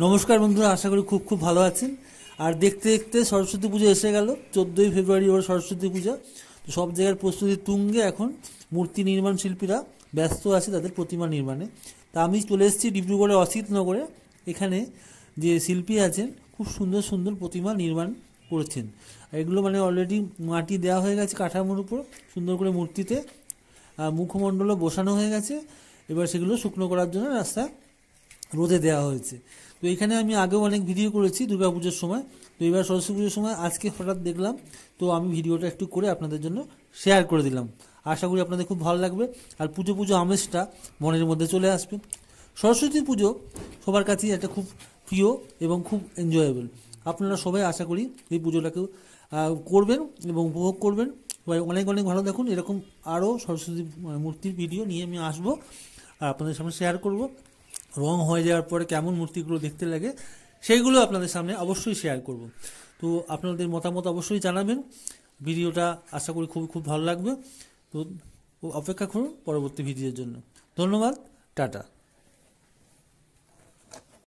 নমস্কার বন্ধুরা, আশা করি খুব খুব ভালো আছেন। আর দেখতে দেখতে সরস্বতী পুজো এসে গেল। 14ই ফেব্রুয়ারি ওর সরস্বতী পূজা। তো সব জায়গার প্রস্তুতি তুঙ্গে। এখন মূর্তি নির্মাণ শিল্পীরা ব্যস্ত আছে তাদের প্রতিমা নির্মাণে। তা আমি চলে এসেছি ডিব্রুগড়ের অসিতনগরে। এখানে যে শিল্পী আছেন খুব সুন্দর সুন্দর প্রতিমা নির্মাণ করেছেন। এগুলো মানে অলরেডি মাটি দেওয়া হয়ে গেছে কাঠামোর উপর, সুন্দর করে মূর্তিতে মুখমণ্ডলও বসানো হয়ে গেছে। এবার সেগুলো শুকনো করার জন্য রাস্তা রোদে দেওয়া হয়েছে। তো এখানে আমি আগেও অনেক ভিডিও করেছি দুর্গাপুজোর সময়। তো এবার সরস্বতী পুজোর সময় আজকে হঠাৎ দেখলাম, তো আমি ভিডিওটা একটু করে আপনাদের জন্য শেয়ার করে দিলাম। আশা করি আপনাদের খুব ভালো লাগবে আর পুজো পুজো আমেজটা মনের মধ্যে চলে আসবে। সরস্বতী পুজো সবার কাছেই একটা খুব প্রিয় এবং খুব এনজয়েবল। আপনারা সবাই আশা করি এই পুজোটাকেও করবেন এবং উপভোগ করবেন। অনেক অনেক ভালো দেখুন। এরকম আরও সরস্বতী মূর্তির ভিডিও নিয়ে আমি আসবো আর আপনাদের সামনে শেয়ার করব। রং হয়ে যাওয়ার পরে কেমন মূর্তিগুলো দেখতে লাগে সেইগুলো আপনাদের সামনে অবশ্যই শেয়ার করব। তো আপনাদের মতামত অবশ্যই জানাবেন। ভিডিওটা আশা করি খুব খুব ভালো লাগবে। তো অপেক্ষা করুন পরবর্তী ভিডিওর জন্য। ধন্যবাদ, টাটা।